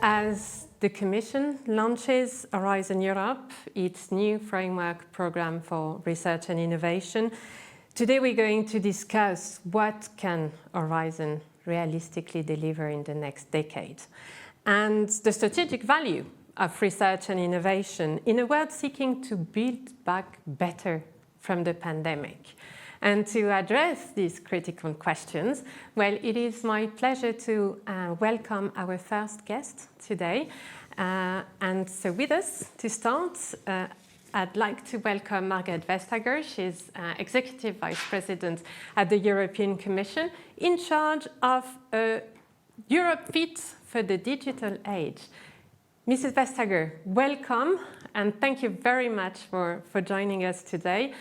As the Commission launches Horizon Europe, its new framework program for research and innovation, today we're going to discuss what can Horizon realistically deliver in the next decade, and the strategic value of research and innovation in a world seeking to build back better from the pandemic. And to address these critical questions, well, it is my pleasure to welcome our first guest today. And so with us to start, I'd like to welcome Margrethe Vestager. She's Executive Vice President at the European Commission in charge of Europe Fit for the Digital Age. Mrs. Vestager, welcome, and thank you very much for joining us today.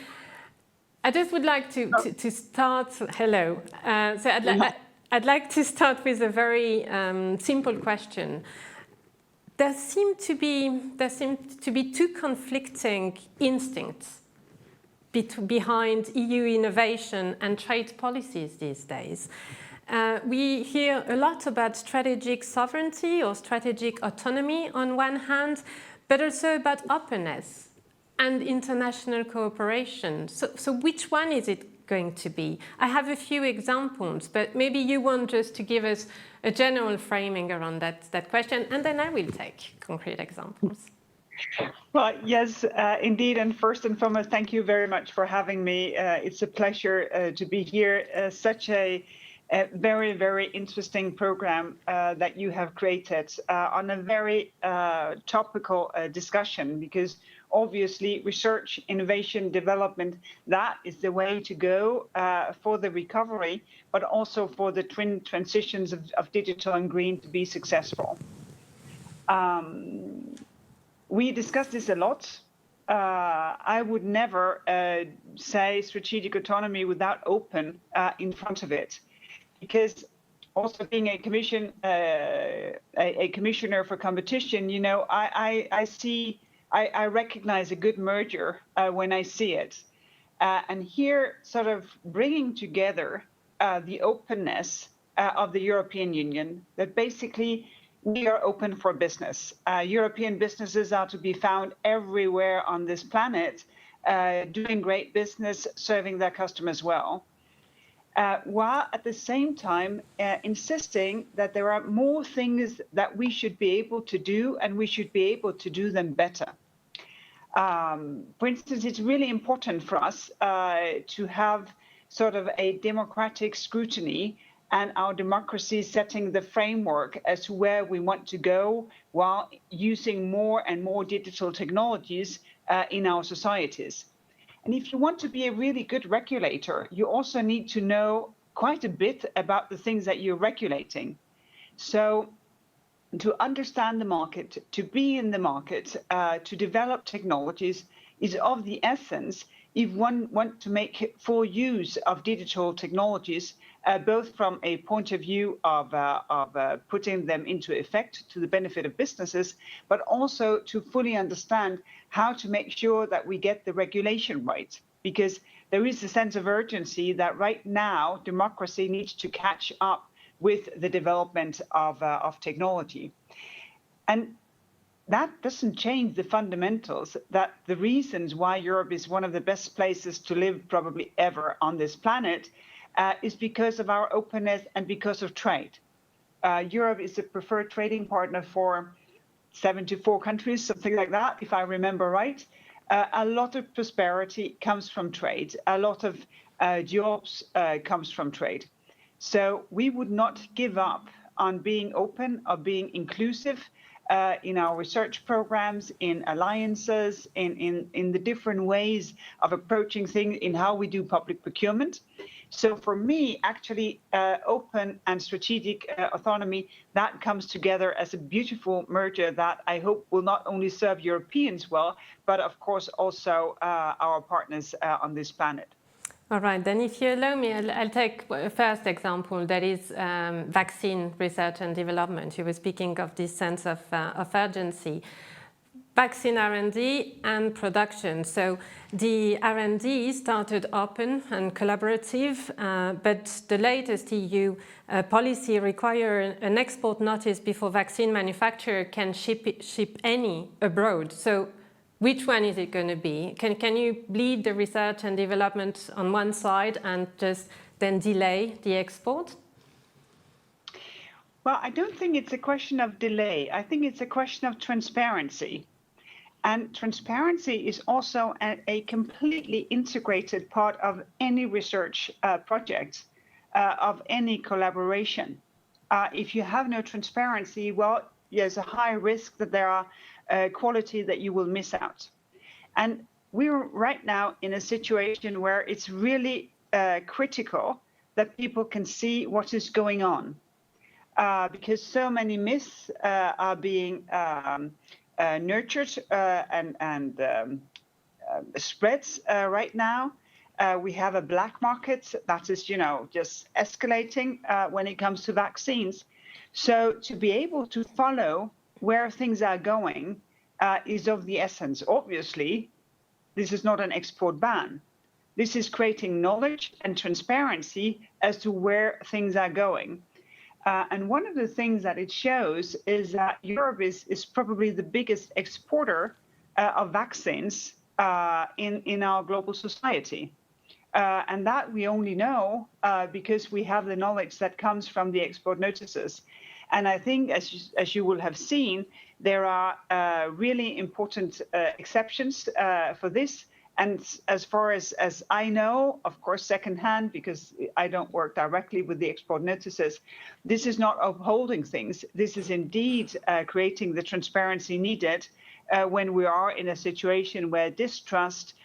I just would like to start. Hello. I'd like to start with a very simple question. There seem to be two conflicting instincts behind EU innovation and trade policies these days. We hear a lot about strategic sovereignty or strategic autonomy on one hand, but also about openness and international cooperation. So which one is it going to be? I have a few examples, but maybe you want just to give us a general framing around that question, and then I will take concrete examples. Well, yes, indeed. And first and foremost, thank you very much for having me. It's a pleasure to be here. Such a very, very interesting program that you have created on a very topical discussion, because obviously research, innovation, development, that is the way to go for the recovery, but also for the twin transitions of digital and green to be successful. We discuss this a lot. I would never say strategic autonomy without open in front of it, because also being a commissioner for competition, you know, I recognize a good merger when I see it. And here, sort of bringing together the openness of the European Union, that basically we are open for business. European businesses are to be found everywhere on this planet, doing great business, serving their customers well. While at the same time insisting that there are more things that we should be able to do, and we should be able to do them better. For instance, it's really important for us to have sort of a democratic scrutiny and our democracy setting the framework as to where we want to go while using more and more digital technologies in our societies. And if you want to be a really good regulator, you also need to know quite a bit about the things that you're regulating. So to understand the market, to be in the market, to develop technologies is of the essence if one wants to make full use of digital technologies, both from a point of view of putting them into effect to the benefit of businesses, but also to fully understand how to make sure that we get the regulation right. Because there is a sense of urgency that right now democracy needs to catch up with the development of technology. And that doesn't change the fundamentals, that the reasons why Europe is one of the best places to live probably ever on this planet is because of our openness and because of trade. Europe is a preferred trading partner for 74 countries, something like that, if I remember right. A lot of prosperity comes from trade. A lot of jobs comes from trade. So we would not give up on being open or being inclusive in our research programs, in alliances, in the different ways of approaching things, in how we do public procurement. So for me, actually, open and strategic autonomy, that comes together as a beautiful merger that I hope will not only serve Europeans well, but of course also our partners on this planet. All right, then if you allow me, I'll take a first example, that is vaccine research and development. You were speaking of this sense of urgency. vaccine R&D and production. So the R&D started open and collaborative, but the latest EU policy requires an export notice before vaccine manufacturer can ship any abroad. So which one is it going to be? Can you lead the research and development on one side and just then delay the export? Well, I don't think it's a question of delay. I think it's a question of transparency. And transparency is also a completely integrated part of any research project, of any collaboration. If you have no transparency, well, there's a high risk that there are quality that you will miss out. And we're right now in a situation where it's really critical that people can see what is going on, because so many myths are being nurtured and spreads right now. We have a black market that is, just escalating when it comes to vaccines. So to be able to follow where things are going is of the essence. Obviously, this is not an export ban. This is creating knowledge and transparency as to where things are going. And one of the things that it shows is that Europe is probably the biggest exporter of vaccines in our global society. And that we only know because we have the knowledge that comes from the export notices. And I think, as you will have seen, there are really important exceptions for this. And as far as I know, of course, secondhand, because I don't work directly with the export notices, this is not upholding things. This is indeed creating the transparency needed when we are in a situation where distrust,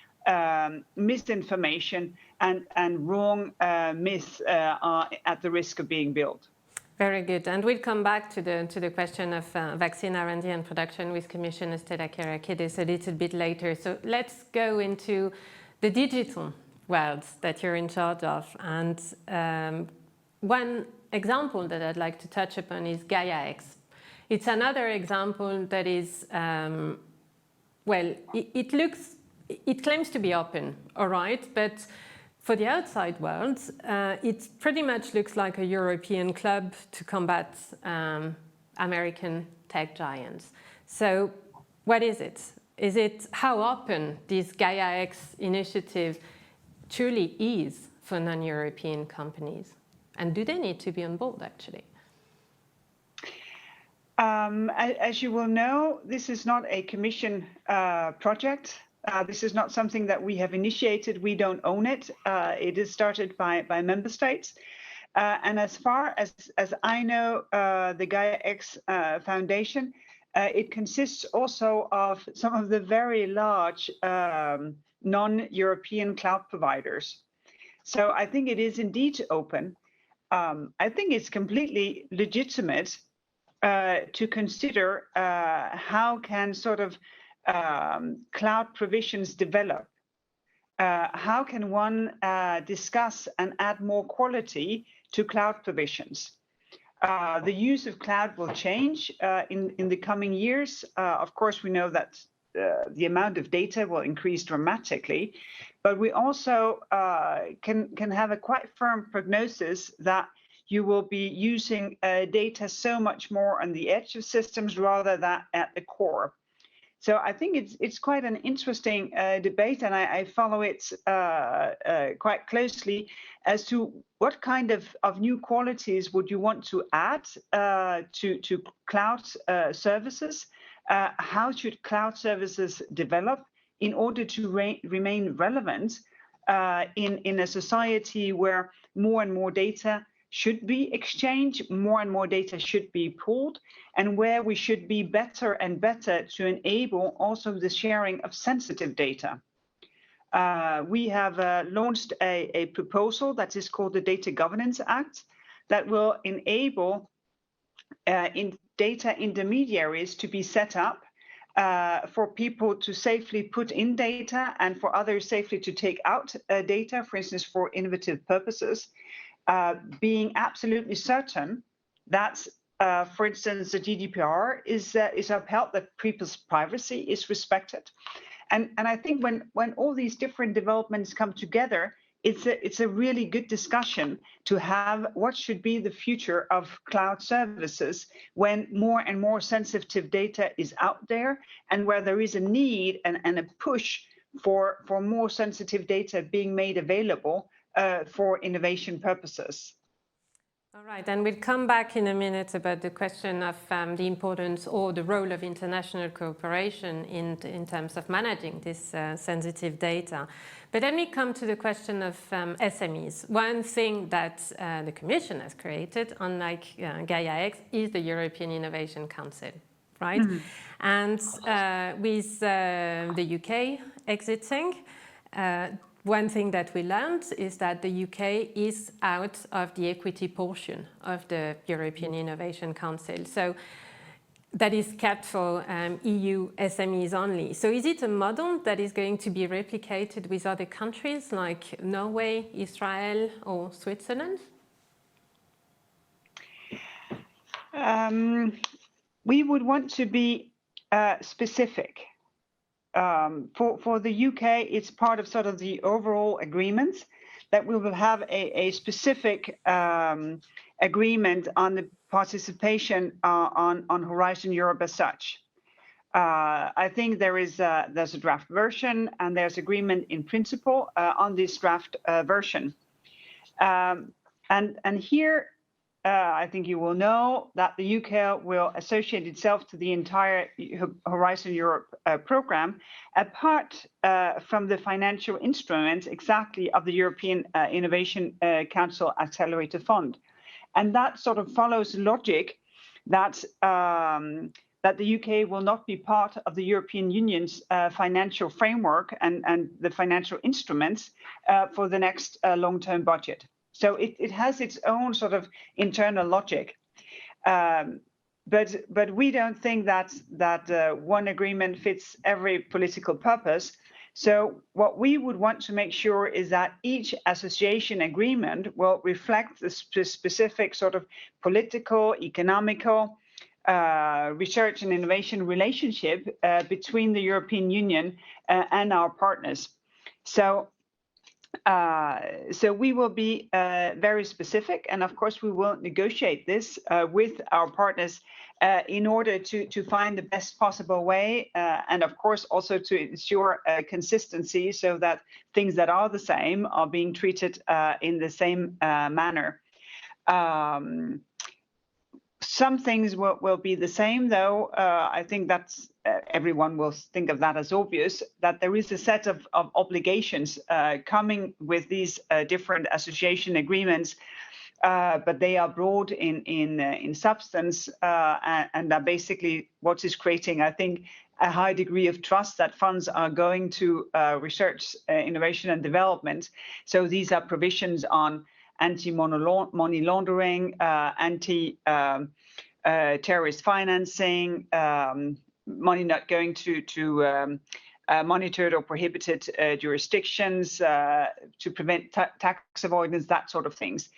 misinformation, and wrong myths are at the risk of being built. Very good. And we'll come back to the question of vaccine R&D and production with Commissioner Stella Kyriakides a little bit later. So let's go into the digital world that you're in charge of. And one example that I'd like to touch upon is Gaiax. It's another example that is, it claims to be open, all right, but for the outside world, it pretty much looks like a European club to combat American tech giants. So what is it? Is it how open this Gaiax initiative truly is for non-European companies? And do they need to be on board, actually? As you will know, this is not a Commission project. This is not something that we have initiated. We don't own it. It is started by member states. And as far as I know, the Gaiax Foundation, it consists also of some of the very large non-European cloud providers. So I think it is indeed open. I think it's completely legitimate to consider how can sort of cloud provisions develop. How can one discuss and add more quality to cloud provisions? The use of cloud will change in the coming years. Of course, we know that the amount of data will increase dramatically, but we also can have a quite firm prognosis that you will be using data so much more on the edge of systems rather than at the core. So I think it's quite an interesting debate, and I follow it quite closely as to what kind of new qualities would you want to add to cloud services. How should cloud services develop in order to remain relevant in a society where more and more data should be exchanged, more and more data should be pooled, and where we should be better and better to enable also the sharing of sensitive data. We have launched a proposal that is called the Data Governance Act that will enable data intermediaries to be set up for people to safely put in data and for others safely to take out data, for instance, for innovative purposes. Being absolutely certain that for instance, the GDPR is upheld, that people's privacy is respected. And I think when all these different developments come together, it's a really good discussion to have what should be the future of cloud services when more and more sensitive data is out there, and where there is a need and a push for more sensitive data being made available for innovation purposes. All right, and we'll come back in a minute about the question of the importance or the role of international cooperation in terms of managing this sensitive data. But let me come to the question of SMEs. One thing that the Commission has created, unlike Gaiax, is the European Innovation Council, right? Mm-hmm. And with the UK exiting, one thing that we learned is that the UK is out of the equity portion of the European Innovation Council. So that is kept for EU SMEs only. So is it a model that is going to be replicated with other countries like Norway, Israel, or Switzerland? We would want to be specific. For the UK, it's part of sort of the overall agreement that we will have a specific agreement on the participation on Horizon Europe as such. I think there's a draft version, and there's agreement in principle on this draft version. And here, I think you will know that the UK will associate itself to the entire Horizon Europe program, apart from the financial instruments exactly of the European Innovation Council Accelerator Fund. And that sort of follows logic that the UK will not be part of the European Union's financial framework and the financial instruments for the next long-term budget. So it has its own sort of internal logic, but we don't think that one agreement fits every political purpose. So what we would want to make sure is that each association agreement will reflect the specific sort of political, economical, research and innovation relationship between the European Union and our partners. So we will be very specific, and of course we will negotiate this with our partners in order to find the best possible way, and of course also to ensure consistency, so that things that are the same are being treated in the same manner. Some things will be the same, though. I think that's everyone will think of that as obvious, that there is a set of obligations coming with these different association agreements, but they are broad in substance, and are basically what is creating, I think, a high degree of trust that funds are going to research, innovation and development. So these are provisions on anti-money laundering, anti-terrorist financing, money not going to monitored or prohibited jurisdictions, to prevent tax avoidance, that sort of things.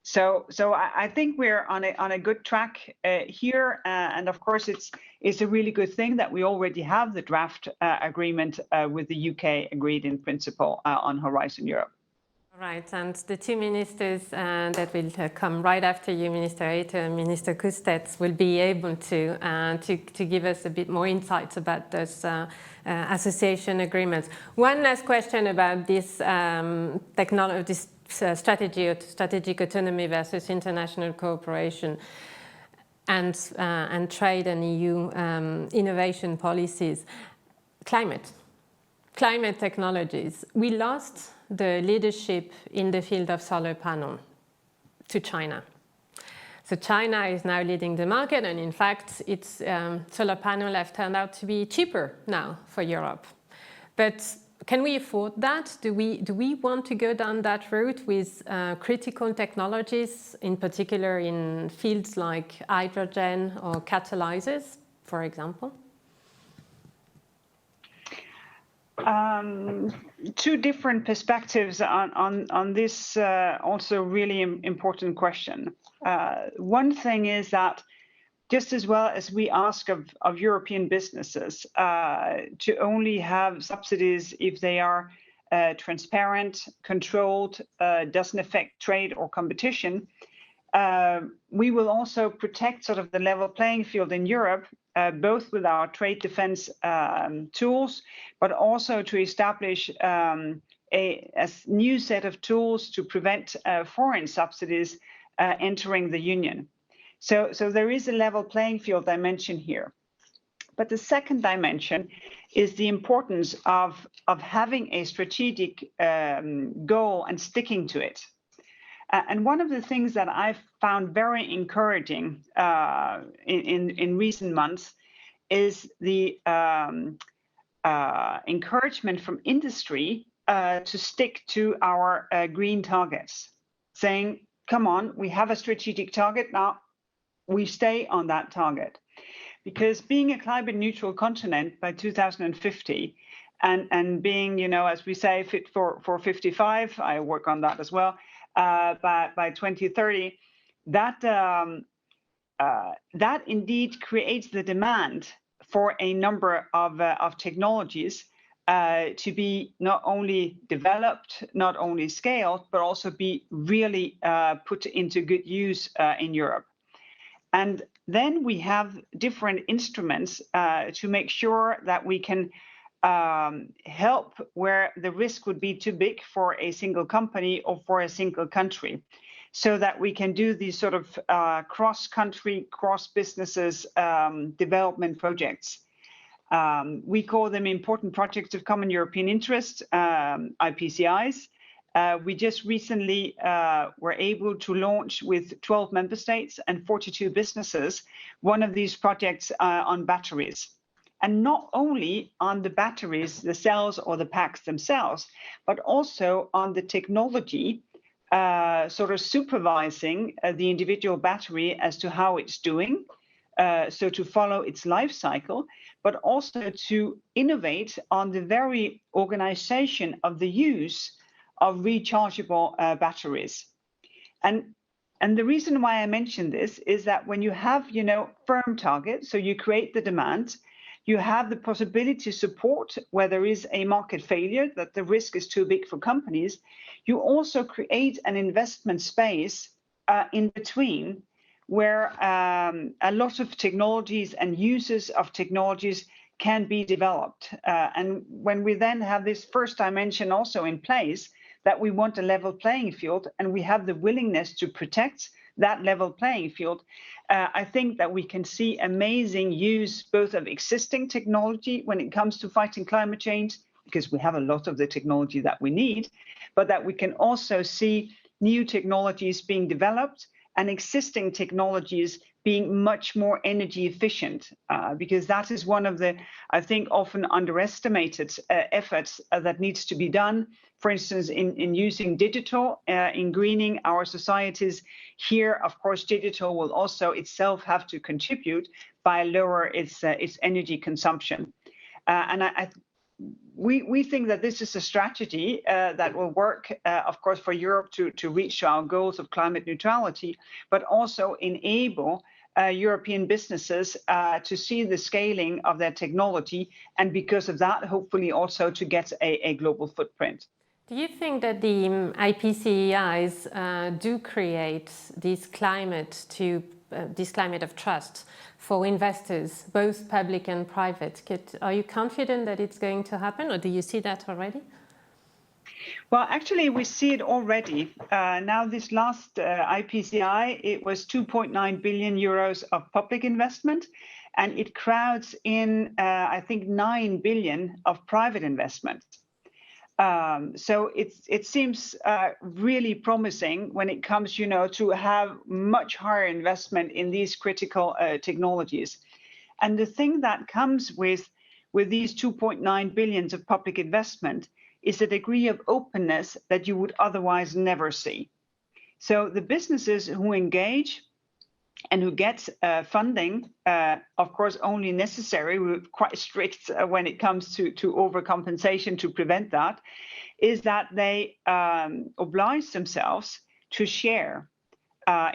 So I think we're on a good track here, and of course it's a really good thing that we already have the draft agreement with the UK agreed in principle on Horizon Europe. Right, and the two ministers that will come right after you, Minister Eiter and Minister Kustets, will be able to give us a bit more insights about those association agreements. One last question about this technology, this strategy of strategic autonomy versus international cooperation, and trade and EU innovation policies. Climate technologies. We lost the leadership in the field of solar panel to China. So China is now leading the market, and in fact, its solar panel have turned out to be cheaper now for Europe. But can we afford that? Do we want to go down that route with critical technologies, in particular in fields like hydrogen or catalyzers, for example? Two different perspectives on this also really important question. One thing is that just as well as we ask of European businesses to only have subsidies if they are transparent, controlled, doesn't affect trade or competition, we will also protect sort of the level playing field in Europe, both with our trade defense tools, but also to establish a new set of tools to prevent foreign subsidies entering the Union. So there is a level playing field dimension here. But the second dimension is the importance of having a strategic goal and sticking to it. And one of the things that I've found very encouraging in recent months is the encouragement from industry to stick to our green targets, saying, come on, we have a strategic target, now we stay on that target. Because being a climate neutral continent by 2050 and being, you know, as we say, fit for 55, I work on that as well, by 2030, that indeed creates the demand for a number of technologies to be not only developed, not only scaled, but also be really put into good use in Europe. And then we have different instruments to make sure that we can help where the risk would be too big for a single company or for a single country, so that we can do these sort of cross-country, cross-businesses development projects. We call them important projects of common European interest, IPCIs. We just recently were able to launch with 12 member states and 42 businesses one of these projects on batteries. And not only on the batteries, the cells or the packs themselves, but also on the technology, sort of supervising the individual battery as to how it's doing, so to follow its life cycle, but also to innovate on the very organization of the use of rechargeable batteries. And the reason why I mention this is that when you have, you know, firm targets, so you create the demand, you have the possibility to support where there is a market failure, that the risk is too big for companies. You also create an investment space in between where a lot of technologies and uses of technologies can be developed. And when we then have this first dimension also in place, that we want a level playing field and we have the willingness to protect that level playing field, I think that we can see amazing use both of existing technology when it comes to fighting climate change, because we have a lot of the technology that we need, but that we can also see new technologies being developed and existing technologies being much more energy efficient, because that is one of the, I think, often underestimated efforts that needs to be done. For instance, in using digital, in greening our societies. Here, of course, digital will also itself have to contribute by lower its energy consumption. And we think that this is a strategy that will work, of course, for Europe to reach our goals of climate neutrality, but also enable European businesses to see the scaling of their technology, and because of that, hopefully also to get a global footprint. Do you think that the IPCEIs do create this climate of trust for investors, both public and private? Are you confident that it's going to happen, or do you see that already? Well, actually, we see it already. Now, this last IPCI, it was 2.9 billion euros of public investment, and it crowds in, I think, 9 billion of private investment. So it seems really promising when it comes, you know, to have much higher investment in these critical technologies. And the thing that comes with these 2.9 billion of public investment is a degree of openness that you would otherwise never see. So the businesses who engage and who get funding, of course, only necessary. We're quite strict when it comes to overcompensation to prevent that, is that they oblige themselves to share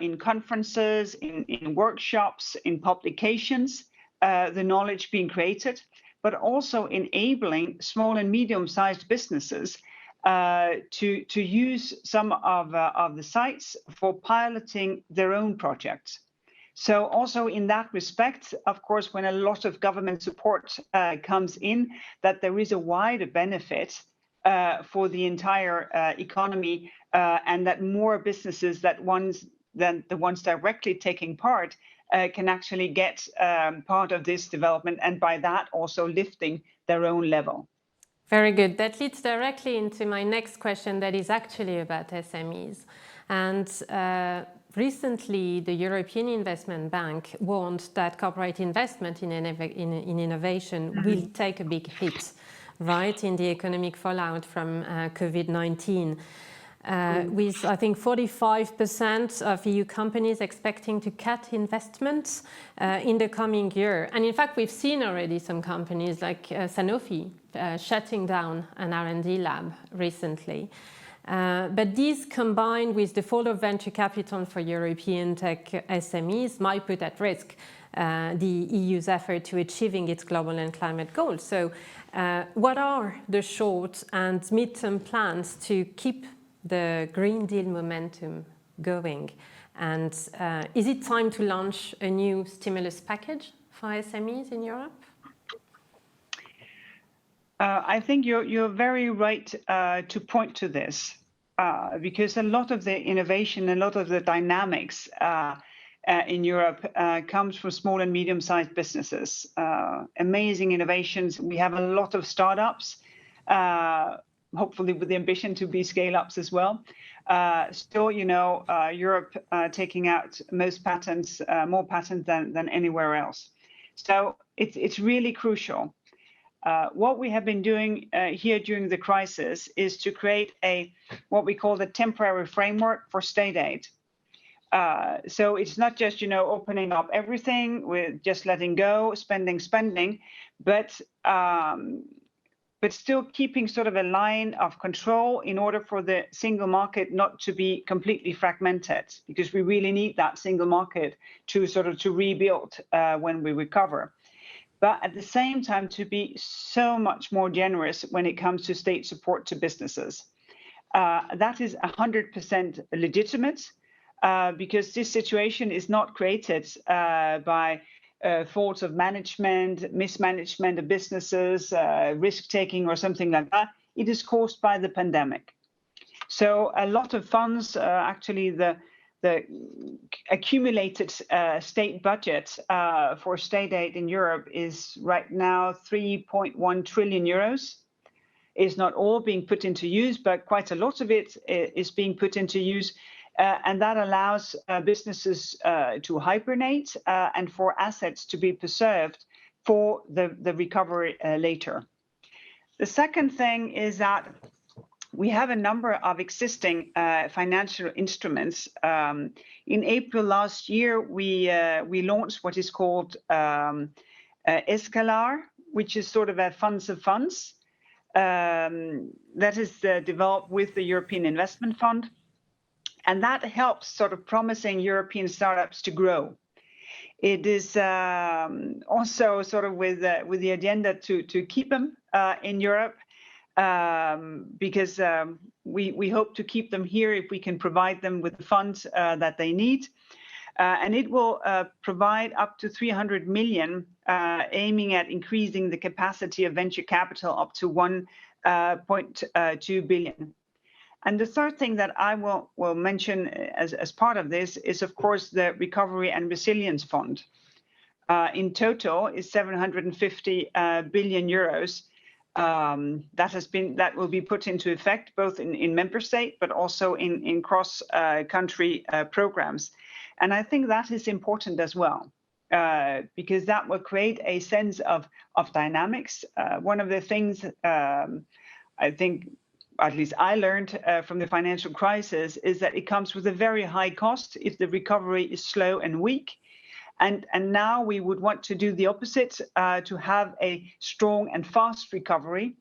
in conferences, in workshops, in publications, the knowledge being created, but also enabling small and medium-sized businesses to use some of the sites for piloting their own projects. So also in that respect, of course, when a lot of government support comes in, that there is a wider benefit for the entire economy, and that more businesses than the ones directly taking part can actually get part of this development, and by that also lifting their own level. Very good. That leads directly into my next question, that is actually about SMEs. And recently, the European Investment Bank warned that corporate investment in innovation will take a big hit, right, in the economic fallout from COVID-19. With, I think, 45% of EU companies expecting to cut investments in the coming year. And in fact, we've seen already some companies like Sanofi shutting down an R&D lab recently. But these, combined with the fall of venture capital for European tech SMEs, might put at risk the EU's effort to achieving its global and climate goals. So what are the short and midterm plans to keep the Green Deal momentum going? And is it time to launch a new stimulus package for SMEs in Europe? I think you're very right to point to this, because a lot of the innovation, a lot of the dynamics in Europe comes from small and medium-sized businesses. Amazing innovations. We have a lot of startups, hopefully with the ambition to be scale-ups as well. Still, Europe taking out most patents, more patents than anywhere else. So it's really crucial. What we have been doing here during the crisis is to create what we call the temporary framework for state aid. So it's not just, opening up everything with just letting go, spending, but still keeping sort of a line of control in order for the single market not to be completely fragmented, because we really need that single market to rebuild when we recover. But at the same time, to be so much more generous when it comes to state support to businesses. That is 100% legitimate, because this situation is not created by faults of management, mismanagement of businesses, risk-taking or something like that. It is caused by the pandemic. So a lot of funds, actually the accumulated state budget for state aid in Europe is right now 3.1 trillion euros. It's not all being put into use, but quite a lot of it is being put into use. And that allows businesses to hibernate and for assets to be preserved for the recovery later. The second thing is that we have a number of existing financial instruments. In April last year, we launched what is called Escalar, which is sort of a funds of funds that is developed with the European Investment Fund. And that helps sort of promising European startups to grow. It is also sort of with the agenda to keep them in Europe, because we hope to keep them here if we can provide them with the funds that they need. And it will provide up to 300 million, aiming at increasing the capacity of venture capital up to 1.2 billion. And the third thing that I will mention as part of this is, of course, the Recovery and Resilience Fund. In total is 750 billion euros that will be put into effect both in member state, but also in cross-country programs. And I think that is important as well, because that will create a sense of dynamics. One of the things I think at least I learned from the financial crisis, is that it comes with a very high cost if the recovery is slow and weak. And now we would want to do the opposite, to have a strong and fast recovery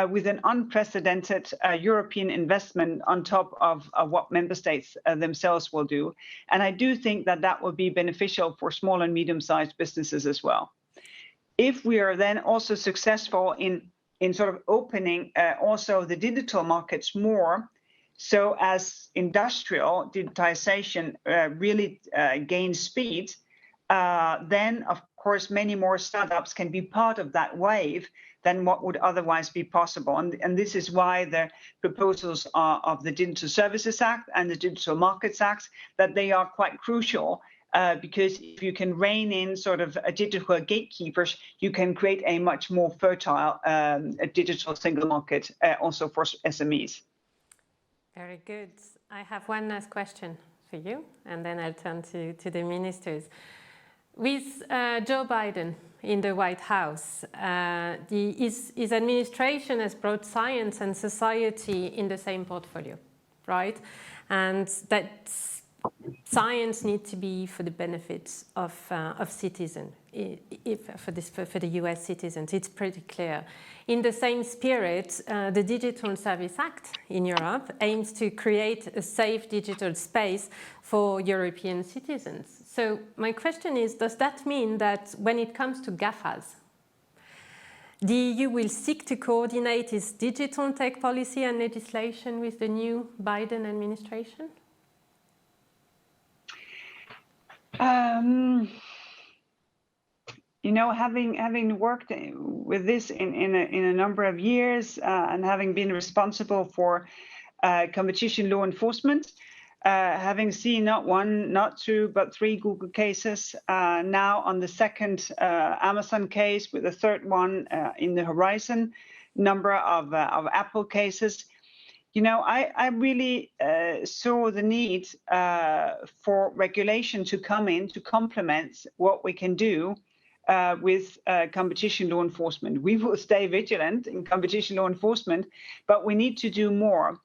with an unprecedented European investment on top of what member states themselves will do. And I do think that that will be beneficial for small and medium-sized businesses as well. If we are then also successful in sort of opening also the digital markets more, so as industrial digitization really gains speed, then of course many more startups can be part of that wave than what would otherwise be possible. And this is why the proposals of the Digital Services Act and the Digital Markets Act, that they are quite crucial, because if you can rein in sort of digital gatekeepers, you can create a much more fertile digital single market also for SMEs. Very good. I have one last question for you, and then I'll turn to the ministers. With Joe Biden in the White House, his administration has brought science and society in the same portfolio, right? And that science needs to be for the benefits of citizens, for the US citizens. It's pretty clear. In the same spirit, the Digital Service Act in Europe aims to create a safe digital space for European citizens. So my question is, does that mean that when it comes to GAFAs, the EU will seek to coordinate its digital tech policy and legislation with the new Biden administration? You know, having worked with this in a number of years, and having been responsible for competition law enforcement, having seen not one, not two, but 3 Google cases, now on the second Amazon case, with the third one in the horizon, number of Apple cases. You know, I really saw the need for regulation to come in to complement what we can do with competition law enforcement. We will stay vigilant in competition law enforcement, but we need to do more.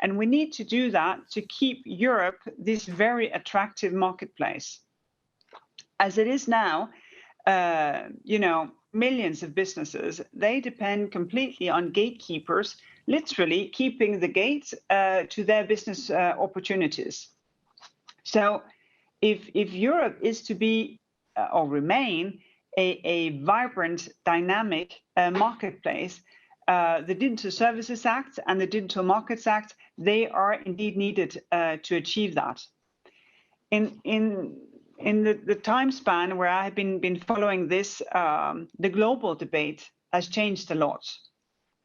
And we need to do that to keep Europe this very attractive marketplace. As it is now, you know, millions of businesses, they depend completely on gatekeepers, literally keeping the gates to their business opportunities. So if Europe is to be or remain a vibrant, dynamic marketplace, the Digital Services Act and the Digital Markets Act, they are indeed needed to achieve that. In the time span where I have been following this, the global debate has changed a lot.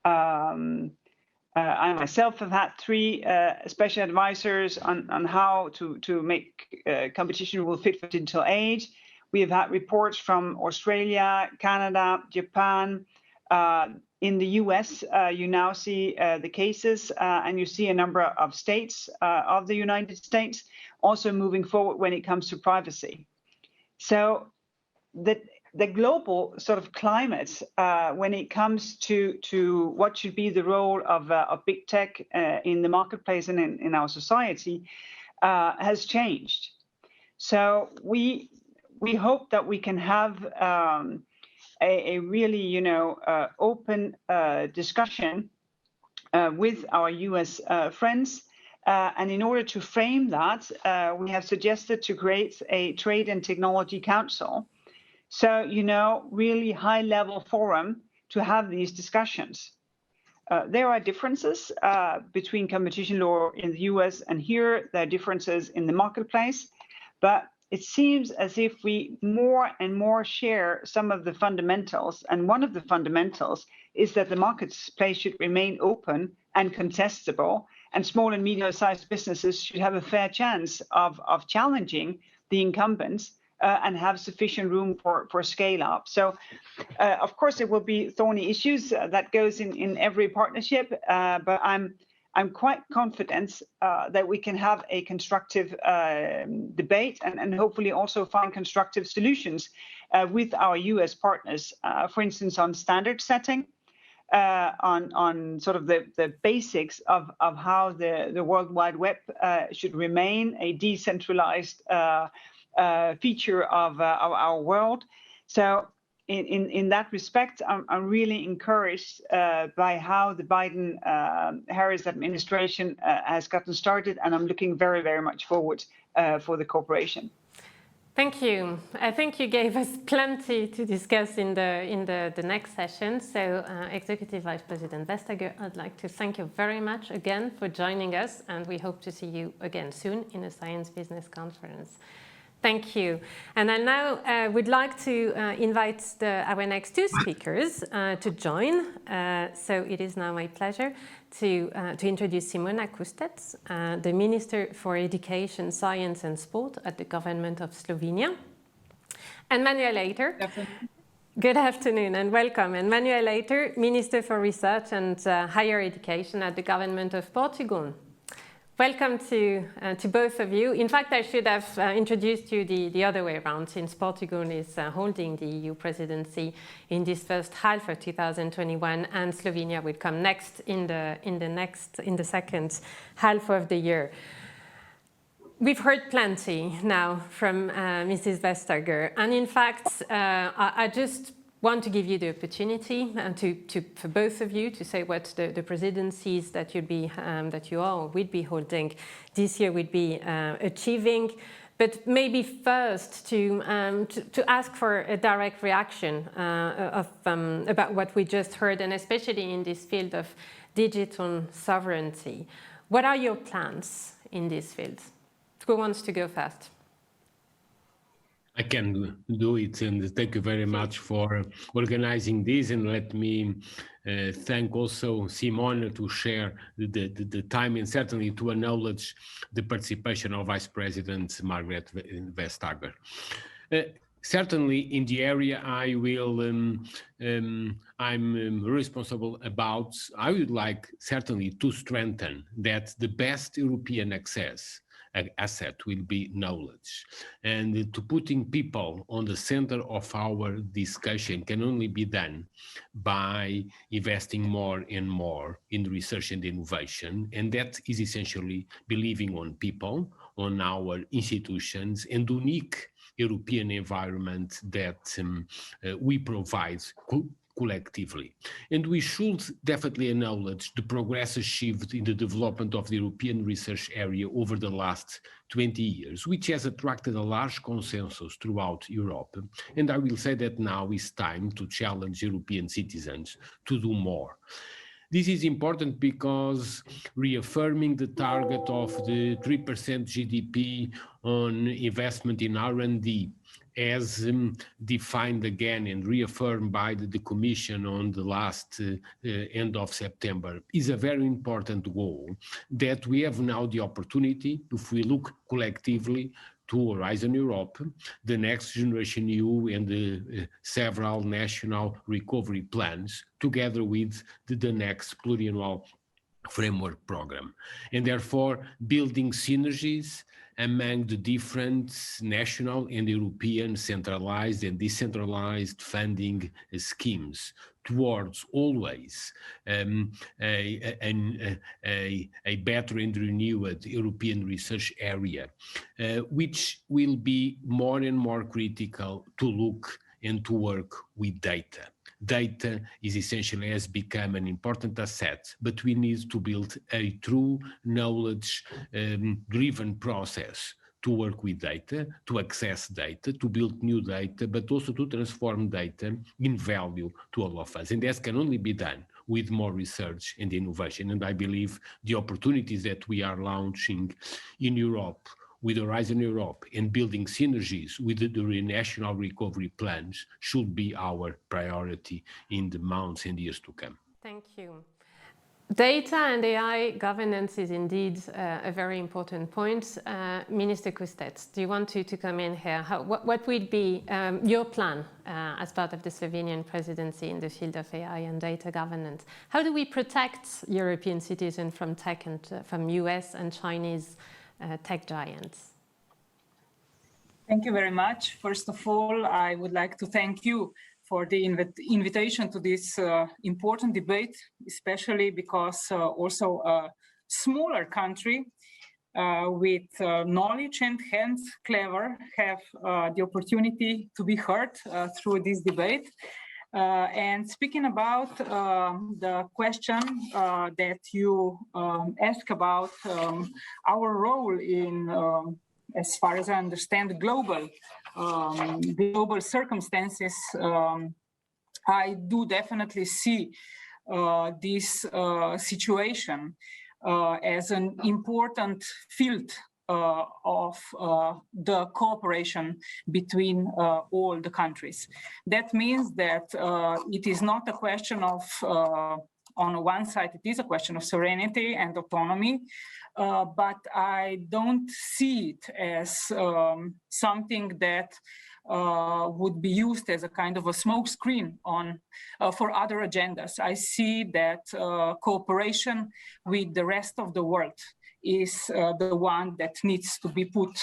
I myself have had 3 special advisors on how to make competition rule fit for digital age. We have had reports from Australia, Canada, Japan. In the US, you now see the cases, and you see a number of states of the United States also moving forward when it comes to privacy. So the global sort of climate, when it comes to what should be the role of big tech in the marketplace and in our society, has changed. So we hope that we can have a really, you know, open discussion with our US friends. And in order to frame that, we have suggested to create a Trade and Technology Council. So, you know, really high-level forum to have these discussions. There are differences between competition law in the US and here. There are differences in the marketplace. But it seems as if we more and more share some of the fundamentals. And one of the fundamentals is that the marketplace should remain open and contestable. And small and medium-sized businesses should have a fair chance of challenging the incumbents and have sufficient room for scale up. So, of course, there will be thorny issues that goes in every partnership, but I'm quite confident that we can have a constructive debate and hopefully also find constructive solutions with our US partners, for instance, on standard setting, on sort of the basics of how the World Wide Web should remain a decentralized feature of our world. So in that respect, I'm really encouraged by how the Biden-Harris administration has gotten started, and I'm looking very, very much forward for the cooperation. Thank you. I think you gave us plenty to discuss in the next session. So, Executive Vice President Vestager, I'd like to thank you very much again for joining us, and we hope to see you again soon in a Science Business Conference. Thank you. And I now would like to invite our next two speakers to join. So it is now my pleasure to introduce Simona Kustec, the Minister for Education, Science and Sport at the Government of Slovenia. And Manuel Leiter. Good afternoon and welcome. And Manuel Leiter, Minister for Research and Higher Education at the Government of Portugal. Welcome to both of you. In fact, I should have introduced you the other way around, since Portugal is holding the EU presidency in this first half of 2021, and Slovenia will come next in the second half of the year. We've heard plenty now from Mrs. Vestager, and in fact, I just want to give you the opportunity for both of you to say what the presidencies that you all will be holding this year will be achieving. But maybe first to ask for a direct reaction about what we just heard, and especially in this field of digital sovereignty. What are your plans in this field? Who wants to go first? I can do it, and thank you very much for organizing this. And let me thank also Simona to share the time, and certainly to acknowledge the participation of Vice President Margrethe Vestager. Certainly, in the area I'm responsible about, I would like certainly to strengthen that the best European asset will be knowledge, and to putting people on the center of our discussion can only be done by investing more and more in research and innovation, and that is essentially believing on people, on our institutions, and unique European environment that we provide collectively. And we should definitely acknowledge the progress achieved in the development of the European research area over the last 20 years, which has attracted a large consensus throughout Europe. And I will say that now is time to challenge European citizens to do more. This is important because reaffirming the target of the 3% GDP on investment in R&D, as defined again and reaffirmed by the Commission on the last end of September, is a very important goal that we have now the opportunity, if we look collectively, to Horizon Europe, the Next Generation EU, and the several national recovery plans, together with the next pluriannual framework program. And therefore, building synergies among the different national and European centralized and decentralized funding schemes towards always a better and renewed European research area, which will be more and more critical to look and to work with data. Data is essentially has become an important asset, but we need to build a true knowledge-driven process to work with data, to access data, to build new data, but also to transform data in value to all of us. And that can only be done with more research and innovation. And I believe the opportunities that we are launching in Europe with Horizon Europe and building synergies with the national recovery plans should be our priority in the months and years to come. Thank you. Data and AI governance is indeed a very important point. Minister Kustec, do you want to come in here? What would be your plan as part of the Slovenian presidency in the field of AI and data governance? How do we protect European citizens from tech and from US and Chinese tech giants? Thank you very much. First of all, I would like to thank you for the invitation to this important debate, especially because also a smaller country with knowledge and hence clever have the opportunity to be heard through this debate. And speaking about the question that you ask about our role in, as far as I understand, global circumstances, I do definitely see this situation as an important field of the cooperation between all the countries. That means that it is not a question of, on one side, it is a question of sovereignty and autonomy, but I don't see it as something that would be used as a kind of a smokescreen for other agendas. I see that cooperation with the rest of the world is the one that needs to be put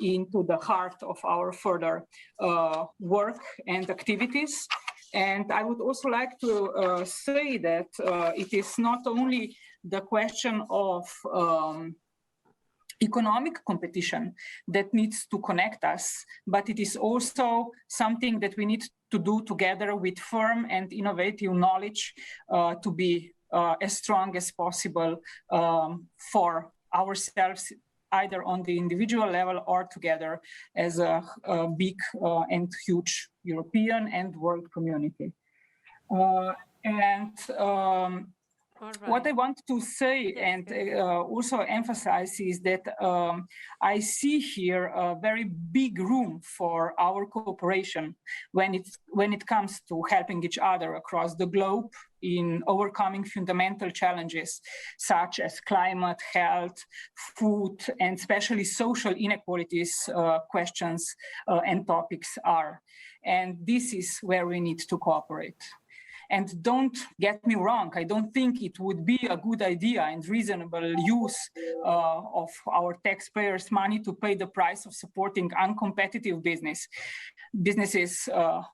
into the heart of our further work and activities. And I would also like to say that it is not only the question of economic competition that needs to connect us, but it is also something that we need to do together with firm and innovative knowledge to be as strong as possible for ourselves, either on the individual level or together as a big and huge European and world community. What I want to say and also emphasize is that I see here a very big room for our cooperation when it comes to helping each other across the globe in overcoming fundamental challenges such as climate, health, food, and especially social inequalities questions and topics are. And this is where we need to cooperate. And don't get me wrong, I don't think it would be a good idea and reasonable use of our taxpayers' money to pay the price of supporting uncompetitive businesses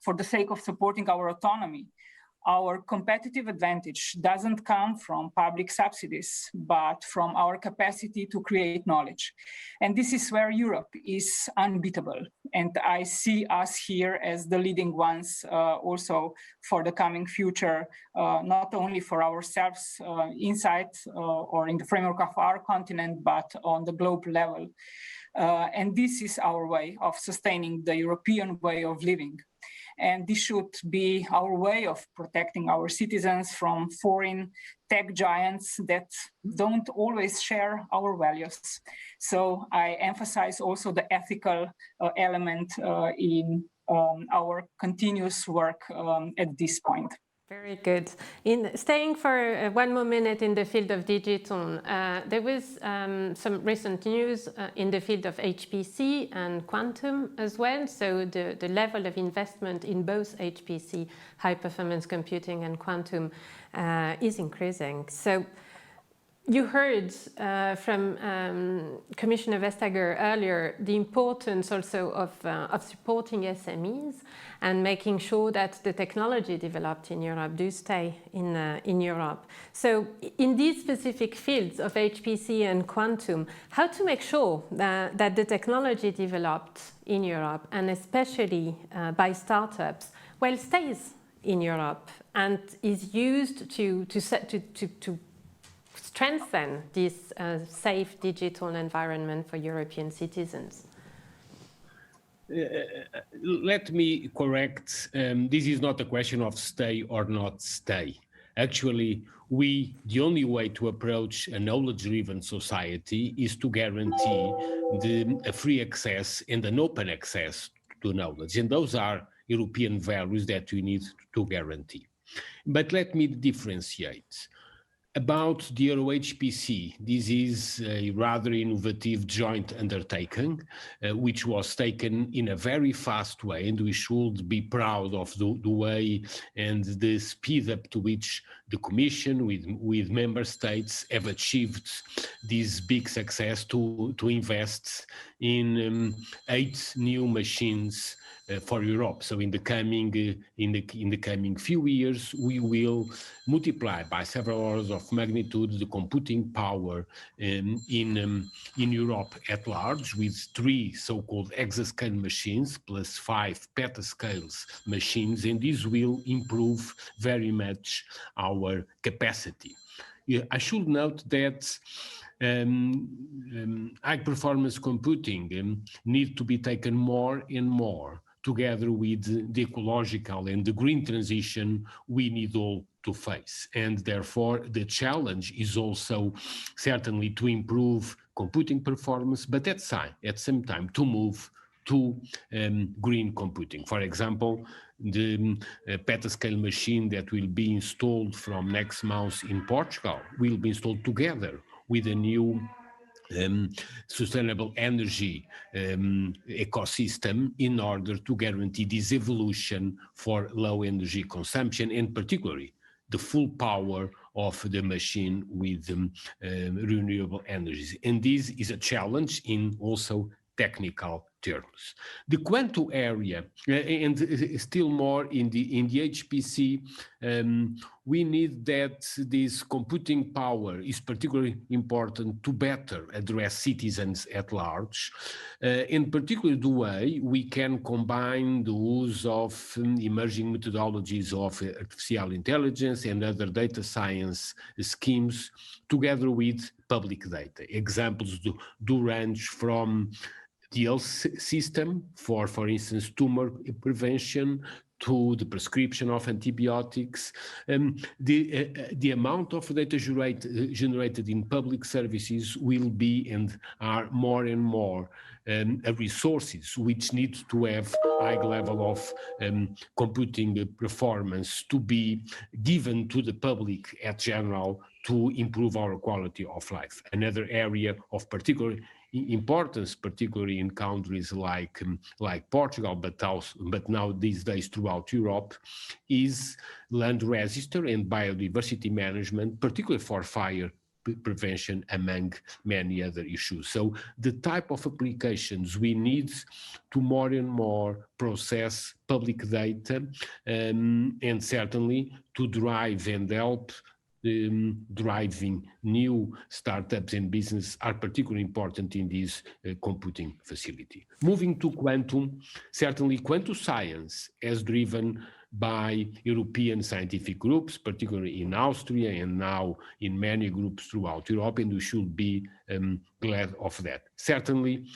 for the sake of supporting our autonomy. Our competitive advantage doesn't come from public subsidies, but from our capacity to create knowledge. And this is where Europe is unbeatable. And I see us here as the leading ones also for the coming future, not only for ourselves inside or in the framework of our continent, but on the global level. And this is our way of sustaining the European way of living. And this should be our way of protecting our citizens from foreign tech giants that don't always share our values. So I emphasize also the ethical element in our continuous work at this point. Very good. In staying for one more minute in the field of digital, there was some recent news in the field of HPC and quantum as well. So the level of investment in both HPC, high performance computing, and quantum is increasing. So you heard from Commissioner Vestager earlier the importance also of supporting SMEs and making sure that the technology developed in Europe do stay in Europe. So in these specific fields of HPC and quantum, how to make sure that the technology developed in Europe, and especially by startups, well, stays in Europe and is used to strengthen this safe digital environment for European citizens? Let me correct, this is not a question of stay or not stay. Actually, the only way to approach a knowledge-driven society is to guarantee a free access and an open access to knowledge. And those are European values that we need to guarantee. But let me differentiate. About the EuroHPC, this is a rather innovative joint undertaking, which was taken in a very fast way, and we should be proud of the way and the speed up to which the Commission with member states have achieved this big success to invest in 8 new machines for Europe. So in the coming few years, we will multiply by several orders of magnitude the computing power in Europe at large, with 3 so-called exascale machines plus 5 petascales machines, and this will improve very much our capacity. I should note that high-performance computing needs to be taken more and more together with the ecological and the green transition we need all to face. And therefore, the challenge is also certainly to improve computing performance, but at the same time to move to green computing. For example, the petascale machine that will be installed from next month in Portugal will be installed together with a new sustainable energy ecosystem in order to guarantee this evolution for low energy consumption, and particularly the full power of the machine with renewable energies. And this is a challenge in also technical terms. The quantum area, and still more in the HPC, we need that this computing power is particularly important to better address citizens at large, in particular the way we can combine the use of emerging methodologies of artificial intelligence and other data science schemes together with public data. Examples do range from the health system for instance, tumor prevention, to the prescription of antibiotics. The amount of data generated in public services will be and are more and more resources which need to have high level of computing performance to be given to the public at general to improve our quality of life. Another area of particular importance, particularly in countries like Portugal, but now these days throughout Europe, is land register and biodiversity management, particularly for fire prevention, among many other issues. So the type of applications we need to more and more process public data, and certainly to drive and help driving new startups and business are particularly important in this computing facility. Moving to quantum, certainly quantum science as driven by European scientific groups, particularly in Austria and now in many groups throughout Europe, and we should be glad of that. Certainly,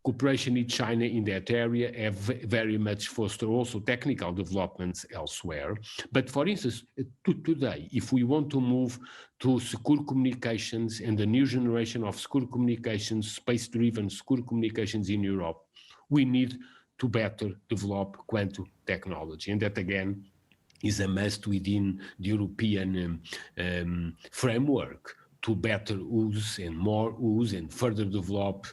cooperation in China in that area have very much fostered also technical developments elsewhere. But for instance, today, if we want to move to secure communications and the new generation of secure communications, space-driven secure communications in Europe, we need to better develop quantum technology. And that again is a must within the European framework to better use and more use and further develop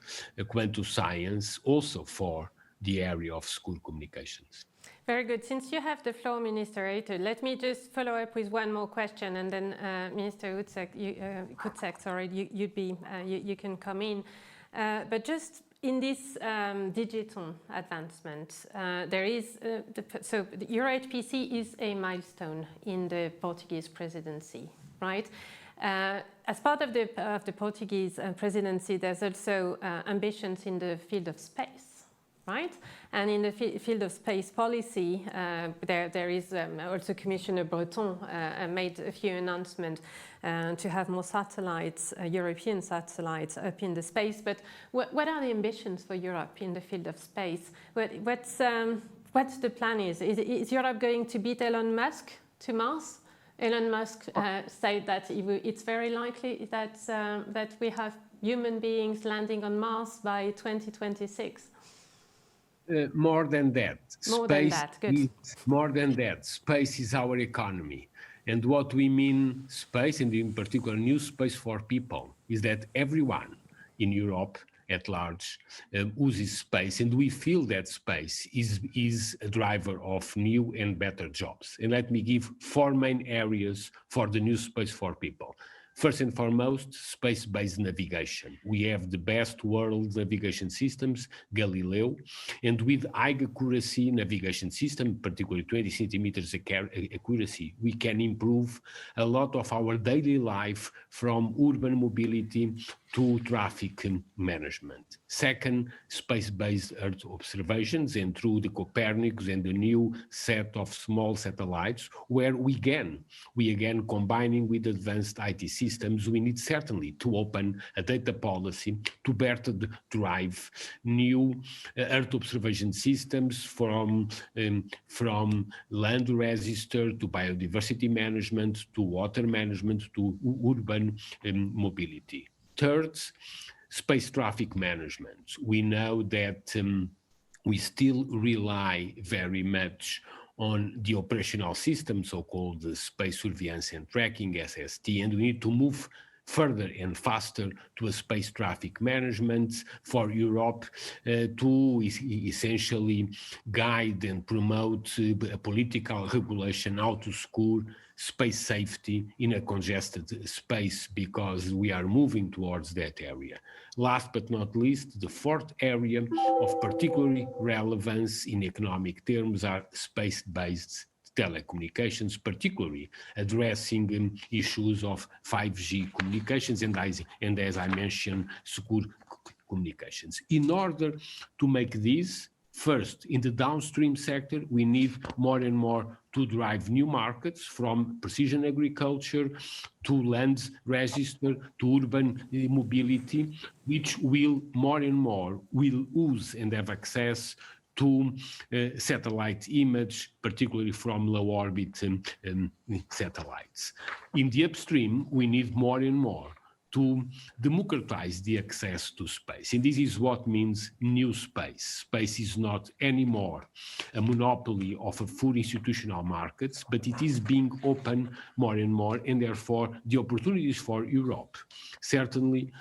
quantum science also for the area of secure communications. Very good. Since you have the floor, Minister Reiter, let me just follow up with one more question, and then Minister Kutzek, you can come in. But just in this digital advancement, there is so Euro HPC is a milestone in the Portuguese presidency, right? As part of the Portuguese presidency, there's also ambitions in the field of space, right? And in the field of space policy, there is also Commissioner Breton made a few announcements to have more satellites, European satellites up in the space. But what are the ambitions for Europe in the field of space? What's the plan is Europe going to beat Elon Musk to Mars? Elon Musk said that it's very likely that we have human beings landing on Mars by 2026. More than that. Good. More than that. Space is our economy. And what we mean space, and in particular new space for people, is that everyone in Europe at large uses space, and we feel that space is a driver of new and better jobs. And let me give 4 main areas for the new space for people. First and foremost, space-based navigation. We have the best world navigation systems, Galileo, and with high accuracy navigation system, particularly 20 centimeters accuracy, we can improve a lot of our daily life from urban mobility to traffic management. Second, space-based Earth observations, and through the Copernicus and the new set of small satellites, where we again combining with advanced IT systems, we need certainly to open a data policy to better drive new Earth observation systems from land register to biodiversity management, to water management, to urban mobility. Third, space traffic management. We know that we still rely very much on the operational system, so-called space surveillance and tracking, SST, and we need to move further and faster to a space traffic management for Europe to essentially guide and promote a political regulation how to score space safety in a congested space, because we are moving towards that area. Last but not least, the fourth area of particularly relevance in economic terms are space-based telecommunications, particularly addressing issues of 5G communications and as I mentioned, secure communications. In order to make this, first, in the downstream sector, we need more and more to drive new markets, from precision agriculture to land register to urban mobility, which will more and more will use and have access to satellite image, particularly from low orbit satellites. In the upstream, we need more and more to democratize the access to space. And this is what means new space. Space is not anymore a monopoly of a full institutional markets, but it is being open more and more, and therefore the opportunities for Europe, certainly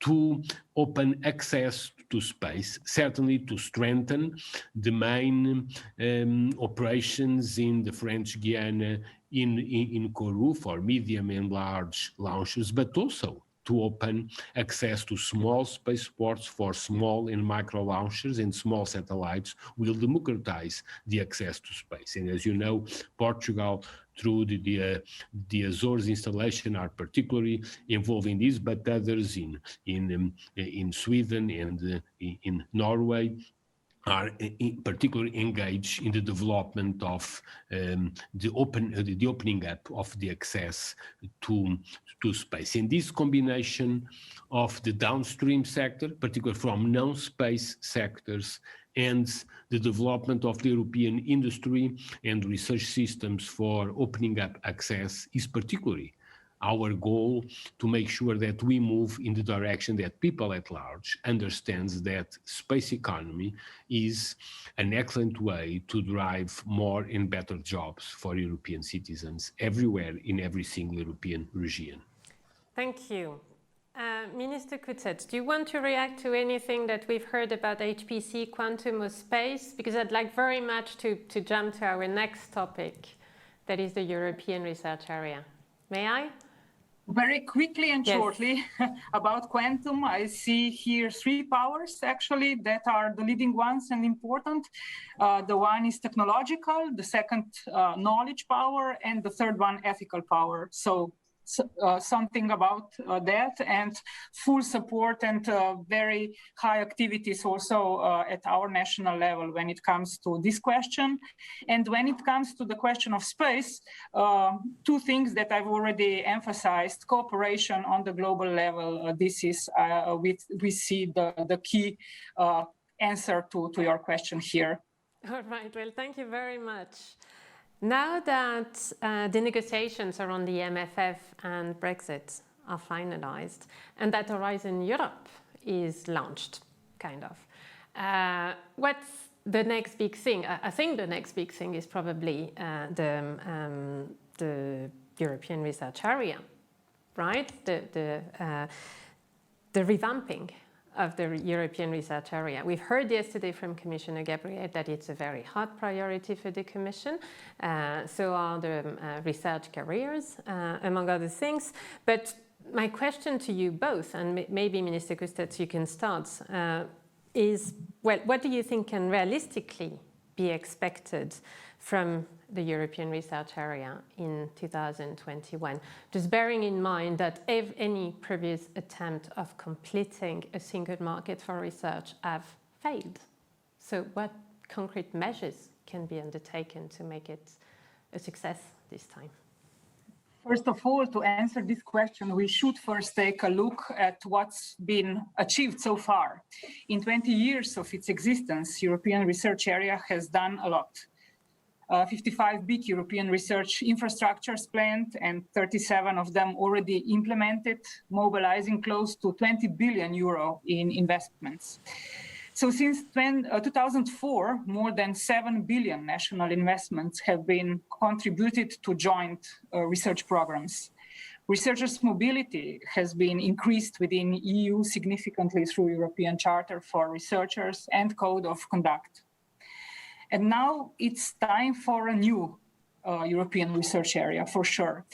to open access to space, certainly to strengthen the main operations in the French Guiana, in Kourou for medium and large launches, but also to open access to small spaceports for small and micro launchers, and small satellites will democratize the access to space. And as you know, Portugal, through the Azores installation, are particularly involved in this, but others in Sweden and in Norway are particularly engaged in the development of the opening up of the access to space. And this combination of the downstream sector, particularly from non-space sectors, and the development of the European industry and research systems for opening up access is particularly our goal, to make sure that we move in the direction that people at large understands that space economy is an excellent way to drive more and better jobs for European citizens everywhere in every single European region. Thank you. Minister Kutset, do you want to react to anything that we've heard about HPC, quantum or space? Because I'd like very much to jump to our next topic, that is the European research area. May I? Very quickly and shortly about quantum, I see here 3 powers actually that are the leading ones and important. The one is technological, the second knowledge power, and the third one ethical power. So something about that, and full support and very high activities also at our national level when it comes to this question. And when it comes to the question of space, 2 things that I've already emphasized: cooperation on the global level. This is we see the key answer to your question here. All right, well, thank you very much. Now that the negotiations around the MFF and Brexit are finalized, and that Horizon Europe is launched, kind of, what's the next big thing? I think the next big thing is probably the European research area, right? The revamping of the European research area. We've heard yesterday from Commissioner Gabriel that it's a very hot priority for the Commission. So are the research careers, among other things. But my question to you both, and maybe Minister Kustet, you can start, is, well, what do you think can realistically be expected from the European research area in 2021, just bearing in mind that any previous attempt of completing a single market for research have failed. So what concrete measures can be undertaken to make it a success this time? First of all, to answer this question, we should first take a look at what's been achieved so far. In 20 years of its existence, European research area has done a lot. 55 big European research infrastructures planned and 37 of them already implemented, mobilizing close to 20 billion euro in investments. So since 2004, more than 7 billion national investments have been contributed to joint research programs. Researchers' mobility has been increased within EU significantly through European Charter for Researchers and Code of Conduct. And now it's time for a new European research area, for sure.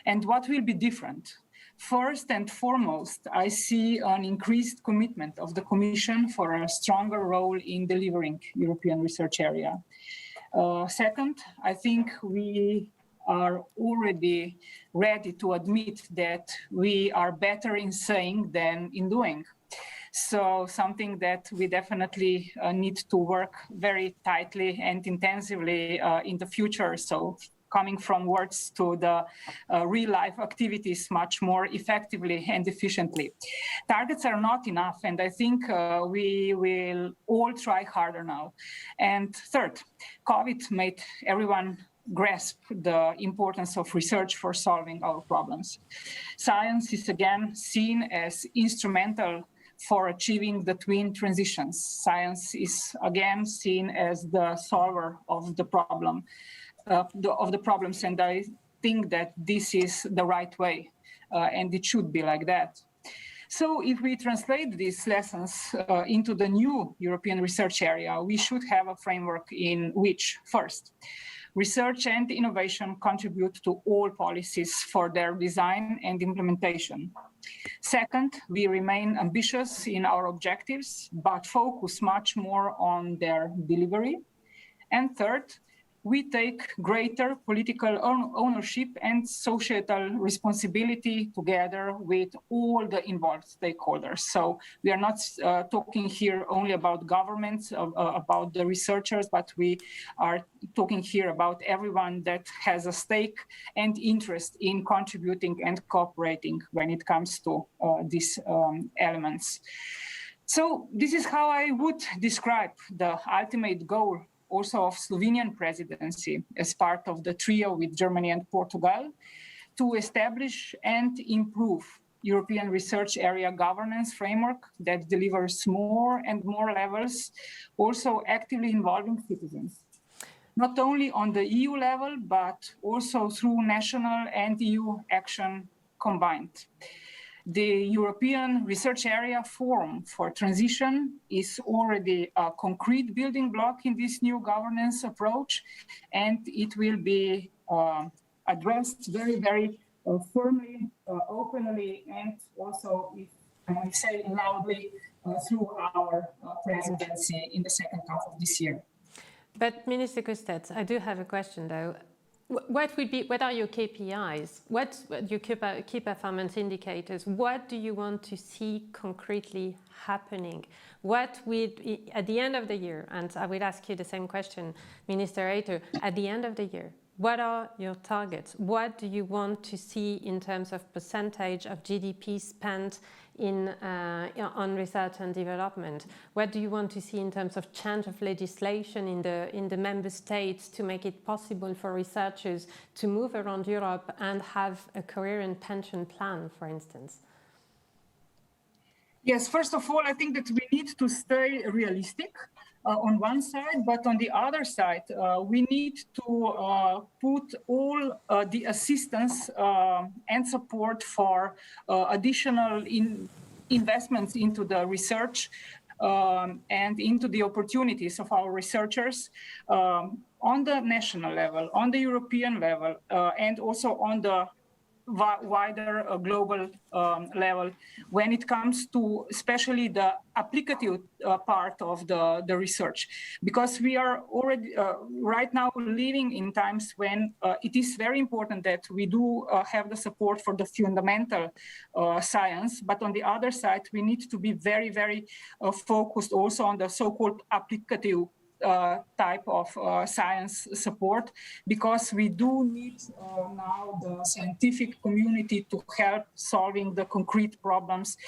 And what will be different? First and foremost, I see an increased commitment of the Commission for a stronger role in delivering European research area. Second, I think we are already ready to admit that we are better in saying than in doing. So something that we definitely need to work very tightly and intensively in the future. So coming from words to the real life activities much more effectively and efficiently. Targets are not enough, and I think we will all try harder now. And third, COVID made everyone grasp the importance of research for solving our problems. Science is again seen as instrumental for achieving the twin transitions. Science is again seen as the solver of the problem, of the problems, and I think that this is the right way, and it should be like that. So if we translate these lessons into the new European research area, we should have a framework in which, first, research and innovation contribute to all policies for their design and implementation. Second, we remain ambitious in our objectives, but focus much more on their delivery. And third, we take greater political ownership and societal responsibility together with all the involved stakeholders. So we are not talking here only about governments, about the researchers, but we are talking here about everyone that has a stake and interest in contributing and cooperating when it comes to these elements. So this is how I would describe the ultimate goal also of Slovenian presidency as part of the trio with Germany and Portugal, to establish and improve European research area governance framework that delivers more and more levels, also actively involving citizens, not only on the EU level, but also through national and EU action combined. The European Research Area Forum for Transition is already a concrete building block in this new governance approach, and it will be addressed very, very firmly, openly, and also, if I might say loudly, through our presidency in the second half of this year. But Minister Kustet, I do have a question though. What are your KPIs? What your key performance indicators? What do you want to see concretely happening? What would, at the end of the year, and I will ask you the same question, Minister Reiter, at the end of the year, what are your targets? What do you want to see in terms of percentage of GDP spent on research and development? What do you want to see in terms of change of legislation in the member states to make it possible for researchers to move around Europe and have a career and pension plan, for instance? Yes, first of all, I think that we need to stay realistic on one side, but on the other side, we need to put all the assistance and support for additional investments into the research and into the opportunities of our researchers on the national level, on the European level, and also on the wider global level when it comes to especially the applicative part of the research, because we are already right now living in times when it is very important that we do have the support for the fundamental science, but on the other side we need to be very, very focused also on the so-called applicative type of science support, because we do need now the scientific community to help solving the concrete problems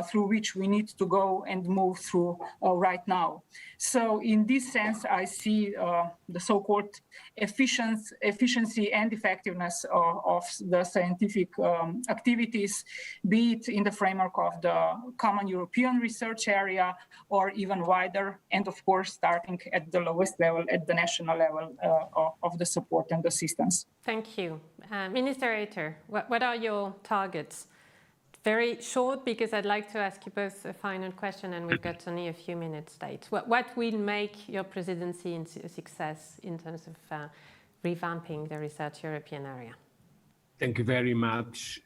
through which we need to go and move through right now. So in this sense, I see the so-called efficiency and effectiveness of the scientific activities, be it in the framework of the common European research area or even wider, and of course starting at the lowest level, at the national level of the support and assistance. Thank you. Minister Eiter, what are your targets? Very short, because I'd like to ask you both a final question and we've got only a few minutes late. What will make your presidency a success in terms of revamping the research European area? Thank you very much.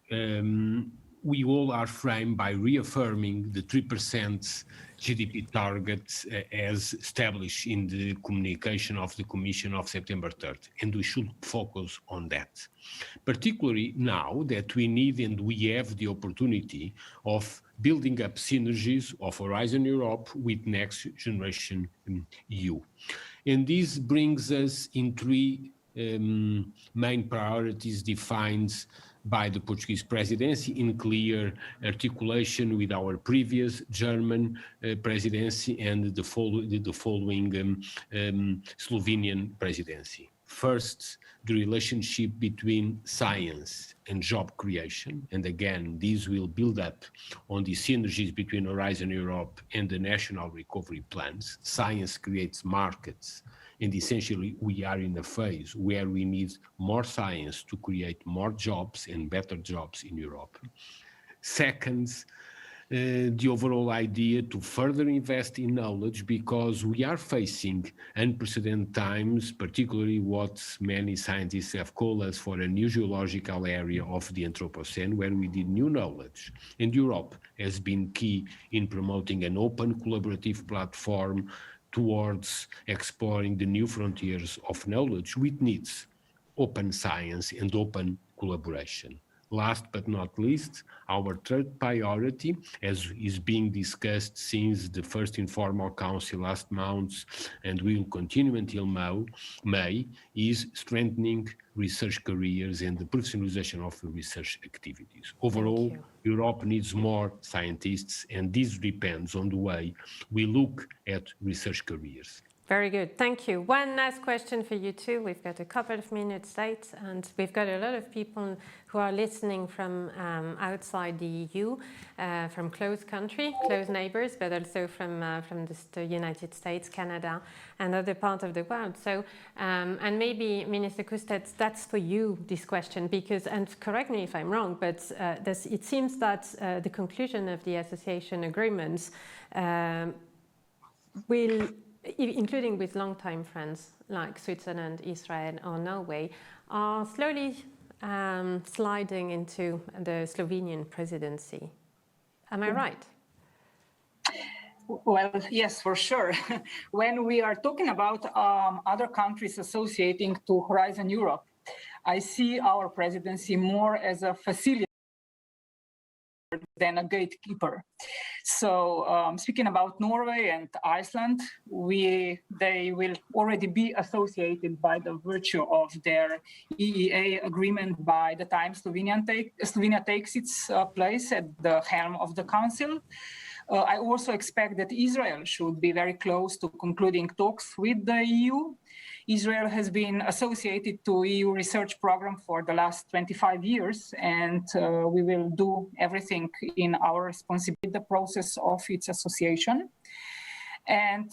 We all are framed by reaffirming the 3% GDP target as established in the communication of the Commission of September 3rd, and we should focus on that. Particularly now that we need and we have the opportunity of building up synergies of Horizon Europe with Next Generation EU. And this brings us in three main priorities defined by the Portuguese presidency in clear articulation with our previous German presidency and the following Slovenian presidency. First, the relationship between science and job creation. And again, these will build up on the synergies between Horizon Europe and the national recovery plans. Science creates markets. And essentially, we are in a phase where we need more science to create more jobs and better jobs in Europe. Second, the overall idea to further invest in knowledge, because we are facing unprecedented times, particularly what many scientists have called us for a new geological area of the Anthropocene, where we need new knowledge. And Europe has been key in promoting an open collaborative platform towards exploring the new frontiers of knowledge, which needs open science and open collaboration. Last but not least, our third priority, as is being discussed since the first informal council last month and will continue until May, is strengthening research careers and the professionalization of the research activities. Overall, Europe needs more scientists, and this depends on the way we look at research careers. Very good, thank you. One last question for you two. We've got a couple of minutes late, and we've got a lot of people who are listening from outside the EU, from close country, close neighbors, but also from the United States, Canada, and other parts of the world. So, and maybe Minister Kustet, that's for you, this question, because, and correct me if I'm wrong, but it seems that the conclusion of the association agreements will, including with long-time friends like Switzerland, Israel or Norway, are slowly sliding into the Slovenian presidency. Am I right? Well, yes, for sure. When we are talking about other countries associating to Horizon Europe, I see our presidency more as a facilitator than a gatekeeper. So speaking about Norway and Iceland, they will already be associated by the virtue of their EEA agreement by the time Slovenia takes its place at the helm of the Council. I also expect that Israel should be very close to concluding talks with the EU. Israel has been associated to EU research program for the last 25 years, and we will do everything in our responsibility, the process of its association. And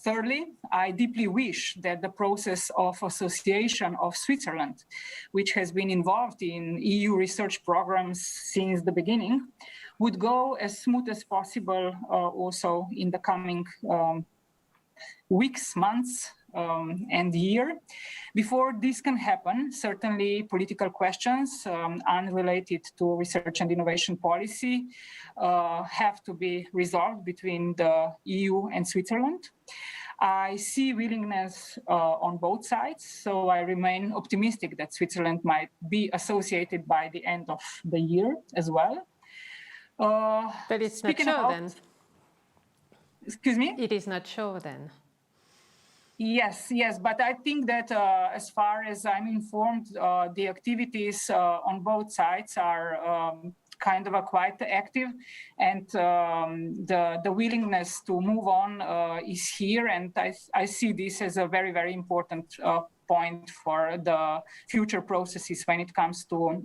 thirdly, I deeply wish that the process of association of Switzerland, which has been involved in EU research programs since the beginning, would go as smooth as possible also in the coming weeks, months, and year. Before this can happen, certainly political questions unrelated to research and innovation policy have to be resolved between the EU and Switzerland. I see willingness on both sides, so I remain optimistic that Switzerland might be associated by the end of the year as well. But it's not sure then. Excuse me? It is not sure then. Yes, but I think that as far as I'm informed, the activities on both sides are kind of quite active, and the willingness to move on is here, and I see this as a very, very important point for the future processes when it comes to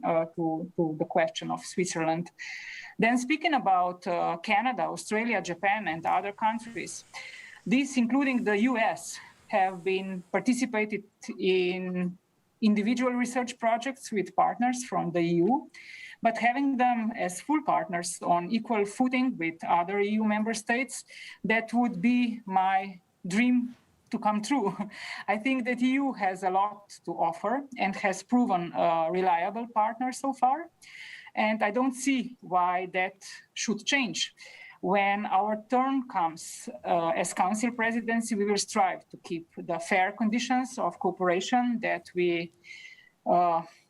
the question of Switzerland. Then speaking about Canada, Australia, Japan, and other countries, these, including the US, have been participated in individual research projects with partners from the EU, but having them as full partners on equal footing with other EU member states, that would be my dream to come true. I think that EU has a lot to offer and has proven a reliable partner so far, and I don't see why that should change. When our turn comes as Council presidency, we will strive to keep the fair conditions of cooperation that we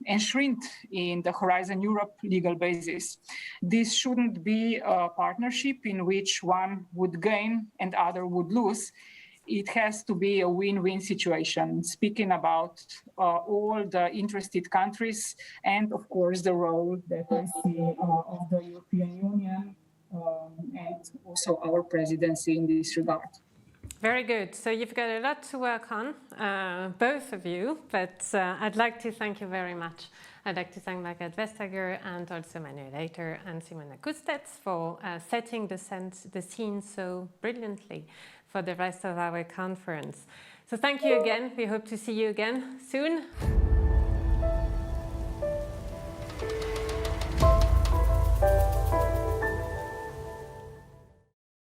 enshrined in the Horizon Europe legal basis. This shouldn't be a partnership in which one would gain and other would lose. It has to be a win-win situation, speaking about all the interested countries and, of course, the role that I see of the European Union and also our presidency in this regard. Very good. So you've got a lot to work on, both of you, but I'd like to thank you very much. I'd like to thank Margrethe Vestager and also Manuel Later and Simona Kustets for setting the scene so brilliantly for the rest of our conference. So thank you again. We hope to see you again soon.